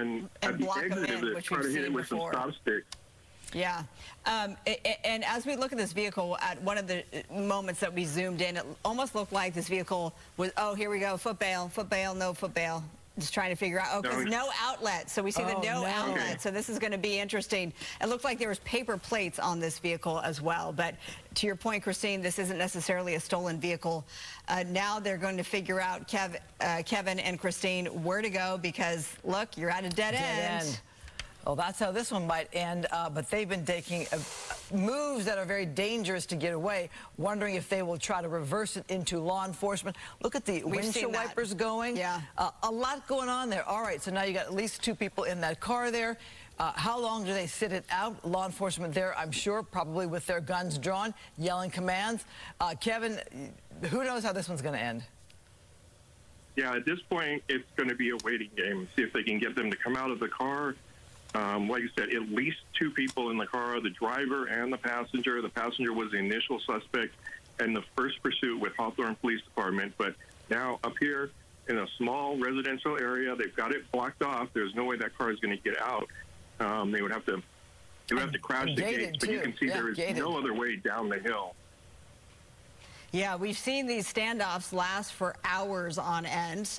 and at the block them exit in, of it, which try we've to hit seen it with some before. stop sticks. Yeah. And as we look at this vehicle, at one of the moments that we zoomed in, it almost looked like this vehicle was, oh, here we go, foot bail, no foot bail. Just trying to figure out, oh, because no outlet. So we see the no outlet. Okay. So this is going to be interesting. It looked like there was paper plates on this vehicle as well. But to your point, Christine, this isn't necessarily a stolen vehicle. Now they're going to figure out, Kevin and Christine, where to go because, look, you're at a dead end. Well, that's how this one might end, but they've been taking moves that are very dangerous to get away, wondering if they will try to reverse it into law enforcement. Look at the windshield wipers going. Yeah. A lot going on there. All right, so now you got at least 2 people in that car there. How long do they sit it out? Law enforcement there, I'm sure, probably with their guns drawn, yelling commands. Kevin, who knows how this one's going to end? Yeah, at this point, it's going to be a waiting game. See if they can get them to come out of the car. Like you said, at least 2 people in the car, the driver and the passenger. The passenger was the initial suspect in the first pursuit with Hawthorne Police Department. But now up here in a small residential area, they've got it blocked off. There's no way that car is going to get out. They would have to crash the gates. But you can see there is no other way down the hill. Yeah, we've seen these standoffs last for hours on end.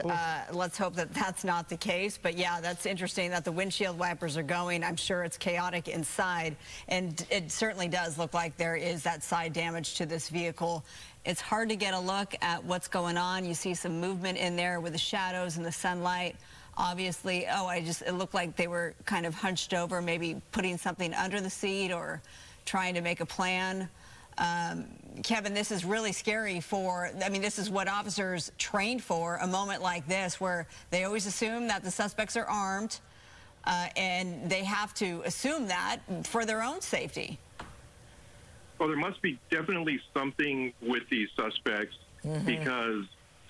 Let's hope that that's not the case. But yeah, that's interesting that the windshield wipers are going. I'm sure it's chaotic inside. And it certainly does look like there is that side damage to this vehicle. It's hard to get a look at what's going on. You see some movement in there with the shadows and the sunlight. Obviously, it looked like they were kind of hunched over, maybe putting something under the seat or trying to make a plan. Kevin, this is really scary this is what officers trained for, a moment like this where they always assume that the suspects are armed and they have to assume that for their own safety. Well, there must be definitely something with these suspects because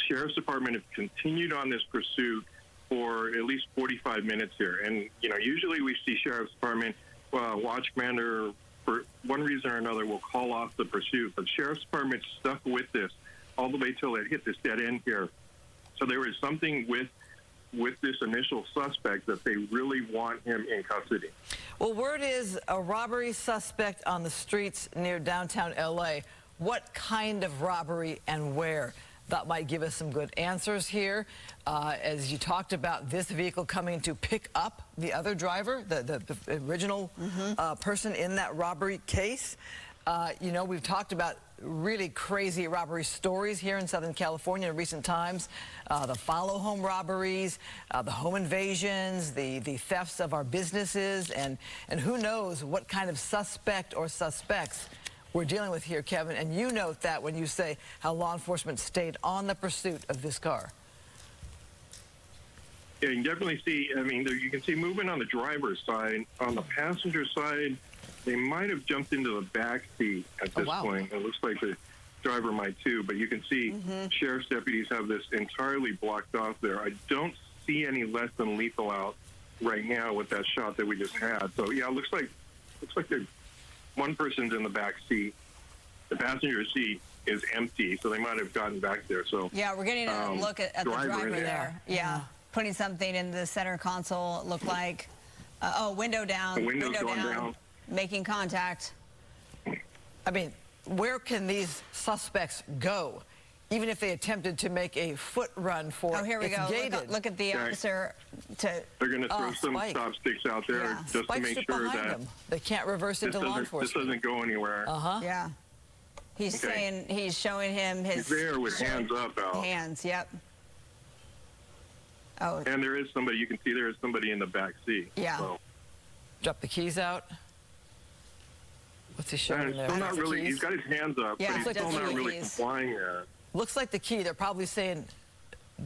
Sheriff's Department have continued on this pursuit for at least 45 minutes here. And, usually we see Sheriff's Department, watch commander, for one reason or another, will call off the pursuit. But Sheriff's Department stuck with this all the way till it hit this dead end here. So there is something with this initial suspect that they really want him in custody. Well, word is a robbery suspect on the streets near downtown L.A. What kind of robbery and where? That might give us some good answers here. As you talked about this vehicle coming to pick up the other driver, the original person in that robbery case. We've talked about really crazy robbery stories here in Southern California in recent times. The follow home robberies, the home invasions, the thefts of our businesses, and who knows what kind of suspect or suspects we're dealing with here, Kevin. And you note that when you say how law enforcement stayed on the pursuit of this car. Yeah, you can definitely see, you can see movement on the driver's side. On the passenger side, they might have jumped into the back seat at this point. It looks like the driver might too, but you can see sheriff's deputies have this entirely blocked off there. I don't see any less than lethal out right now with that shot that we just had. So yeah, it looks like one person's in the back seat. The passenger seat is empty, so they might have gotten back there. So yeah, we're getting a look at the driver there. Yeah. Putting something in the center console, it looked like. Window down. The window's going down. Making contact. Where can these suspects go? Even if they attempted to make a foot run for it. Oh, here we go. Look at the officer. They're going to throw some stop sticks out there just to make sure that they can't reverse into law enforcement. This doesn't go anywhere. Yeah. He's saying, he's showing him his... He's there with hands up, Al. Hands, yep. Oh. And there is somebody, you can see there is somebody in the back seat. Yeah. So. Drop the keys out. What's he showing there? Still not really, he's got his hands up, but he's still not really complying there. Looks like the key. They're probably saying,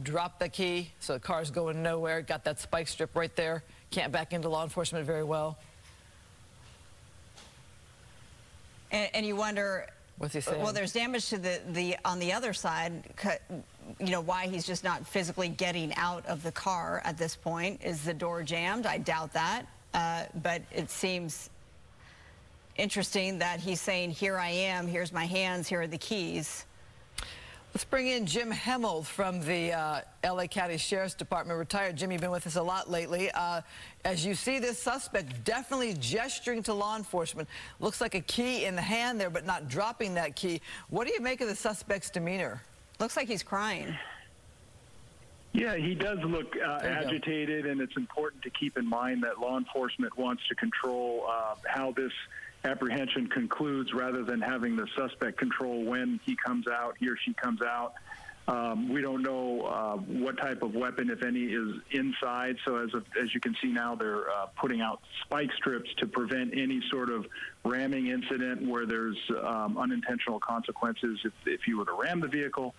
drop the key, so the car's going nowhere. Got that spike strip right there. Can't back into law enforcement very well. And you wonder... What's he saying? Well, there's damage to the on the other side. Why he's just not physically getting out of the car at this point. Is the door jammed? I doubt that. But it seems interesting that he's saying, here I am, here's my hands, here are the keys. Let's bring in Jim Hemmold from the L.A. County Sheriff's Department. Retired. Jim, you've been with us a lot lately. As you see this suspect definitely gesturing to law enforcement, looks like a key in the hand there, but not dropping that key. What do you make of the suspect's demeanor? Looks like he's crying. Yeah, he does look agitated, and it's important to keep in mind that law enforcement wants to control how this apprehension concludes rather than having the suspect control when he or she comes out. We don't know what type of weapon, if any, is inside. So as you can see now, they're putting out spike strips to prevent any sort of ramming incident where there's unintentional consequences if you were to ram the vehicle.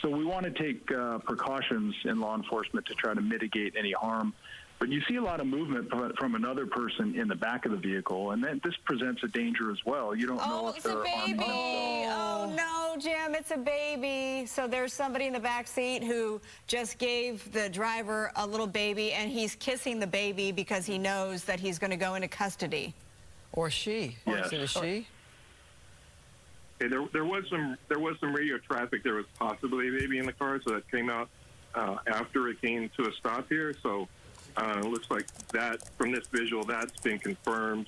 So we want to take precautions in law enforcement to try to mitigate any harm. But you see a lot of movement from another person in the back of the vehicle, and then this presents a danger as well. You don't know if they're it's a baby. Oh, no, Jim, it's a baby. So there's somebody in the back seat who just gave the driver a little baby, and he's kissing the baby because he knows that he's going to go into custody. Or she. Yes. Or is it a she? Okay, there was some radio traffic. There was possibly a baby in the car, so that came out after it came to a stop here. So it looks like that from this visual, that's been confirmed.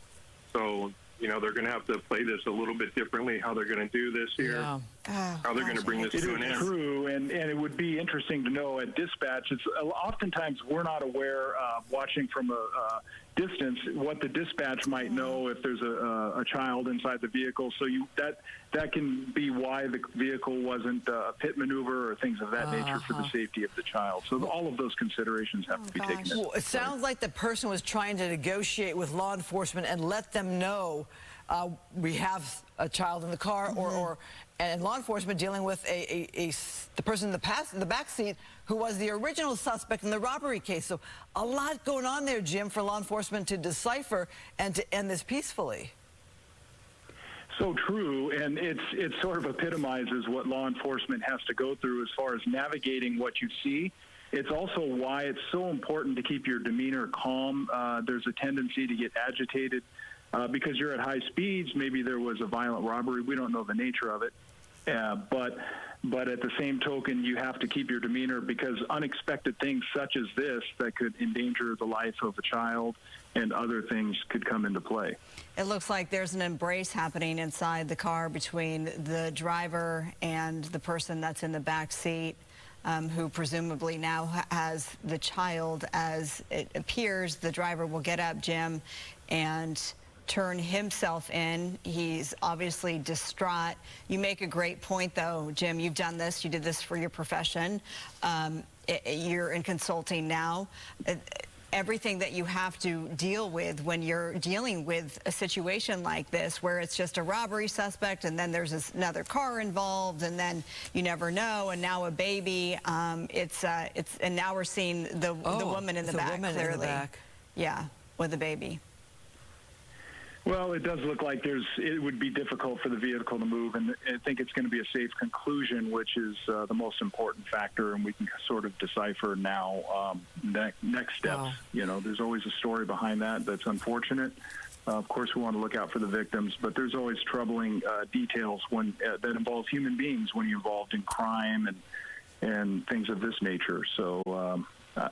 So, you know, they're going to have to play this a little bit differently, how they're going to do this here, Yeah. how they're going to bring this to an end. It is true, and it would be interesting to know at dispatch. It's oftentimes we're not aware, watching from a distance, what the dispatch might know if there's a child inside the vehicle. So that can be why the vehicle wasn't a pit maneuver or things of that nature for the safety of the child. So all of those considerations have to be taken into Well, it sounds like the person was trying to negotiate with law enforcement and let them know we have a child in the car, and law enforcement dealing with the person in the back seat who was the original suspect in the robbery case. So a lot going on there, Jim, for law enforcement to decipher and to end this peacefully. So true, and it sort of epitomizes what law enforcement has to go through as far as navigating what you see. It's also why it's so important to keep your demeanor calm. There's a tendency to get agitated because you're at high speeds. Maybe there was a violent robbery. We don't know the nature of it. But at the same token, you have to keep your demeanor because unexpected things such as this that could endanger the life of a child and other things could come into play. It looks like there's an embrace happening inside the car between the driver and the person that's in the back seat, who presumably now has the child. As it appears, the driver will get up, Jim, and turn himself in. He's obviously distraught. You make a great point, though, Jim. You've done this. You did this for your profession. You're in consulting now. Everything that you have to deal with when you're dealing with a situation like this, where it's just a robbery suspect and then there's another car involved and then you never know, and now a baby. And now we're seeing the woman in the back, clearly. In the back. Yeah, with the baby. Well, it does look like it would be difficult for the vehicle to move, and I think it's going to be a safe conclusion, which is the most important factor, and we can sort of decipher now next steps. Wow. You know, there's always a story behind that's unfortunate. Of course, we want to look out for the victims, but there's always troubling details that involve human beings when you're involved in crime and things of this nature. So